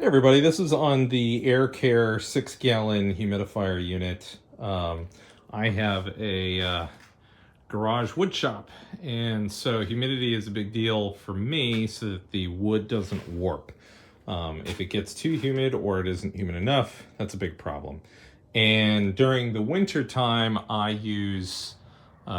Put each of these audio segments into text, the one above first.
Hey everybody, this is on the AIRCARE 6-gallon humidifier unit. I have a garage wood shop, and so humidity is a big deal for me so that the wood doesn't warp. If it gets too humid or it isn't humid enough, that's a big problem. And during the winter time, I use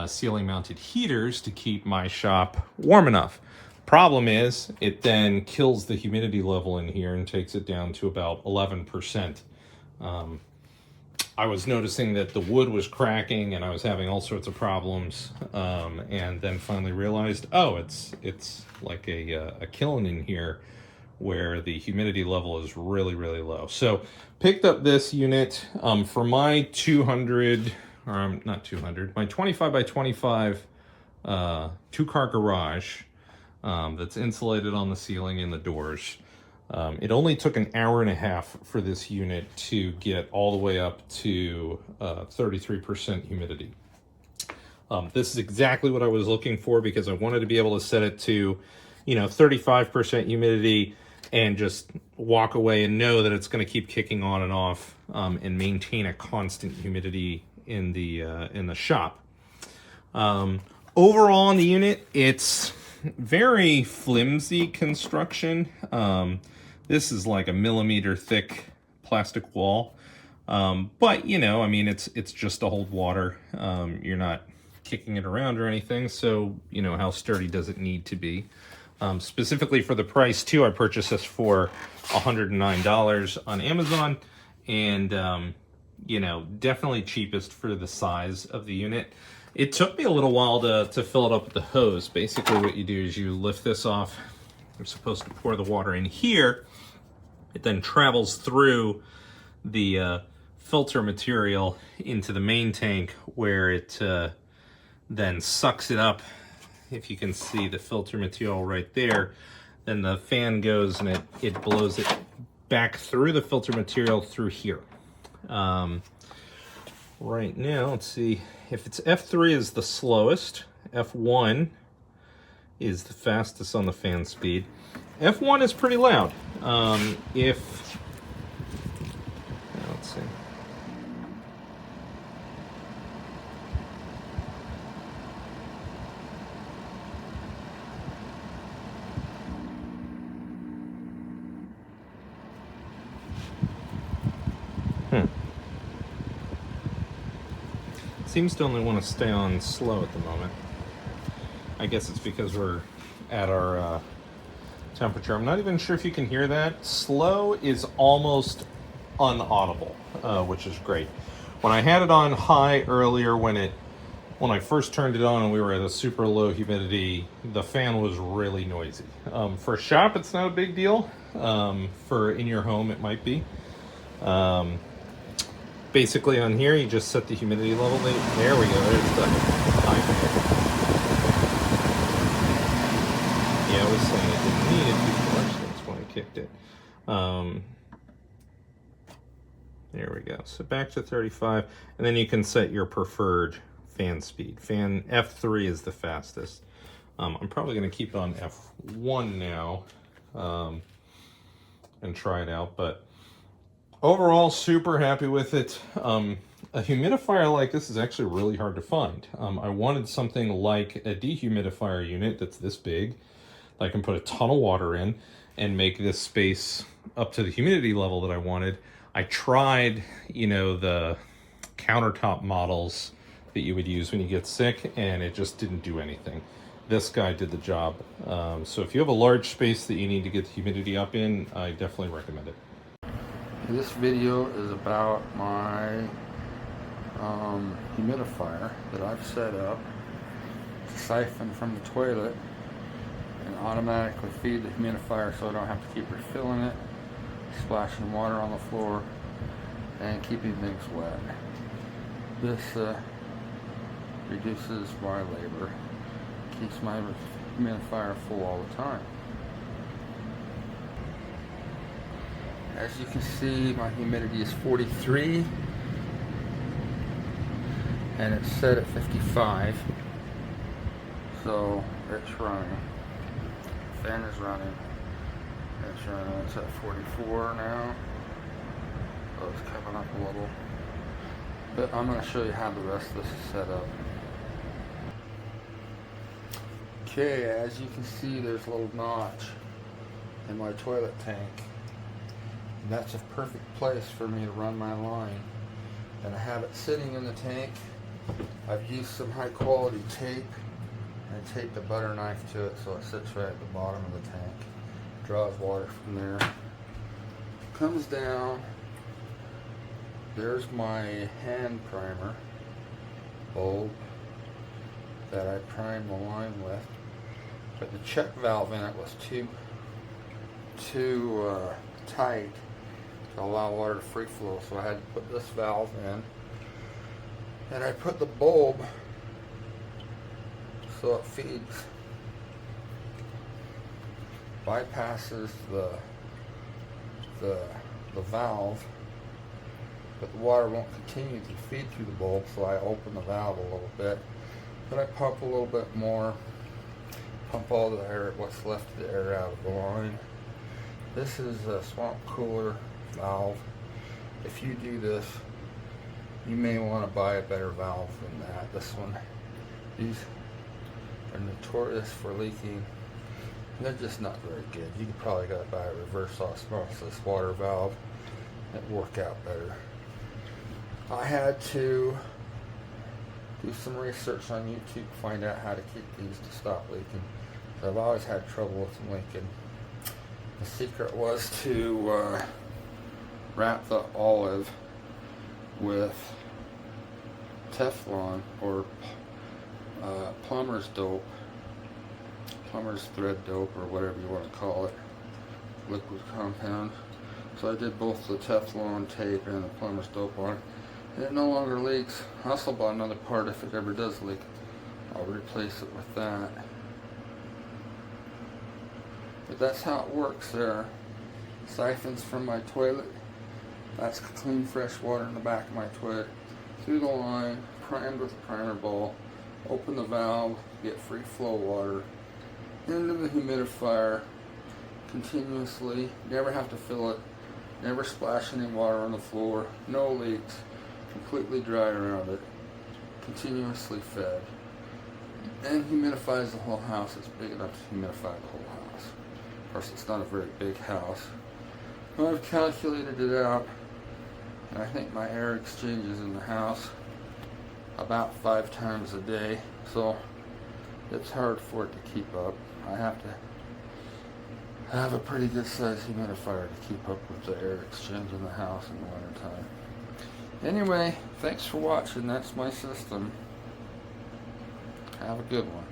ceiling mounted heaters to keep my shop warm enough. Problem is, it then kills the humidity level in here and takes it down to about 11%. I was noticing that the wood was cracking and I was having all sorts of problems, and then finally realized, oh, it's like a kiln in here where the humidity level is really, really low. So picked up this unit for my 200, or not 200, my 25 by 25 two-car garage. That's insulated on the ceiling and the doors. It only took an hour and a half for this unit to get all the way up to 33% humidity. This is exactly what I was looking for because I wanted to be able to set it to, 35% humidity and just walk away and know that it's going to keep kicking on and off and maintain a constant humidity in the shop. Overall on the unit, it's very flimsy construction. This is like a millimeter thick plastic wall. But it's just to hold water. You're not kicking it around or anything. So, how sturdy does it need to be? Specifically for the price too, I purchased this for $109 on Amazon, and, definitely cheapest for the size of the unit. It took me a little while to fill it up with the hose. Basically what you do is you lift this off. You're supposed to pour the water in here. It then travels through the filter material into the main tank where it then sucks it up. If you can see the filter material right there, then the fan goes and it blows it back through the filter material through here. Right now, let's see, if it's F3 is the slowest, F1 is the fastest on the fan speed. F1 is pretty loud. Let's see. Seems to only want to stay on slow at the moment. I guess it's because we're at our temperature. I'm not even sure if you can hear that. Slow is almost unaudible, which is great. When I had it on high earlier, when I first turned it on and we were at a super low humidity, the fan was really noisy. For shop, it's not a big deal. For in your home, it might be. Basically on here, you just set the humidity level. There we go, there's the high fan. Yeah, I was saying it didn't need it too much, that's when I kicked it. There we go, so back to 35, and then you can set your preferred fan speed. Fan F3 is the fastest. I'm probably gonna keep it on F1 now and try it out, but overall, super happy with it. A humidifier like this is actually really hard to find. I wanted something like a dehumidifier unit that's this big, that I can put a ton of water in and make this space up to the humidity level that I wanted. I tried, the countertop models that you would use when you get sick, and it just didn't do anything. This guy did the job. So if you have a large space that you need to get the humidity up in, I definitely recommend it. This video is about my humidifier that I've set up to siphon from the toilet and automatically feed the humidifier so I don't have to keep refilling it, splashing water on the floor, and keeping things wet. This reduces my labor, keeps my humidifier full all the time. As you can see, my humidity is 43 and it's set at 55, so it's running. Fan is running That's right, it's at 44 now. So it's coming up a little. But I'm going to show you how the rest of this is set up. Okay, as you can see, there's a little notch in my toilet tank. And that's a perfect place for me to run my line. And I have it sitting in the tank. I've used some high quality tape and taped a butter knife to it so it sits right at the bottom of the tank. Draws water from there. Comes down. There's my hand primer bulb that I primed the line with. But the check valve in it was too tight to allow water to free flow, so I had to put this valve in. And I put the bulb so it feeds, bypasses the valve, but the water won't continue to feed through the bulb, so I open the valve a little bit. Then I pump a little bit more, pump all the air, what's left of the air out of the line. This is a swamp cooler valve. If you do this, you may want to buy a better valve than that. This one, these are notorious for leaking. They're just not very good. You could probably go buy a reverse osmosis water valve. It'd work out better. I had to do some research on YouTube to find out how to keep these to stop leaking. So I've always had trouble with them leaking. The secret was to wrap the olive with Teflon or plumber's dope, plumber's thread dope, or whatever you want to call it, liquid compound. So I did both the Teflon tape and the plumber's dope on it, and it no longer leaks. I also bought another part if it ever does leak. I'll replace it with that. But that's how it works there. Siphons from my toilet. That's clean fresh water in the back of my toilet. Through the line, primed with a primer ball. Open the valve, get free flow water. Into the humidifier continuously. Never have to fill it. Never splash any water on the floor. No leaks. Completely dry around it. Continuously fed. And humidifies the whole house. It's big enough to humidify the whole house. Of course, it's not a very big house. Well, I've calculated it out, and I think my air exchanges in the house about 5 times a day, so it's hard for it to keep up. I have to have a pretty good sized humidifier to keep up with the air exchange in the house in the wintertime. Anyway, thanks for watching. That's my system. Have a good one.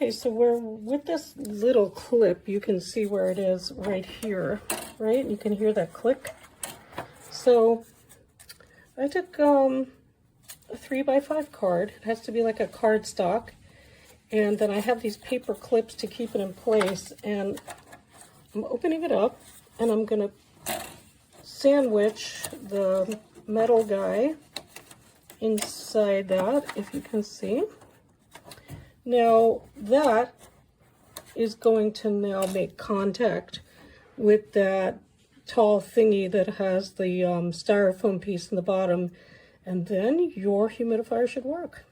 Okay, so we're with this little clip, you can see where it is right here, right? You can hear that click. So I took a 3x5 card. It has to be like a card stock. And then I have these paper clips to keep it in place. And I'm opening it up and I'm gonna sandwich the metal guy inside that, if you can see. Now that is going to now make contact with that tall thingy that has the styrofoam piece in the bottom, and then your humidifier should work.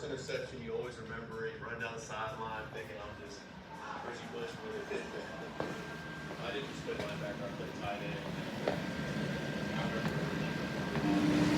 Interception, you always remember it. You run down the sideline thinking I'm just Richie Bush with it. I didn't just play linebacker, I played tight end. I remember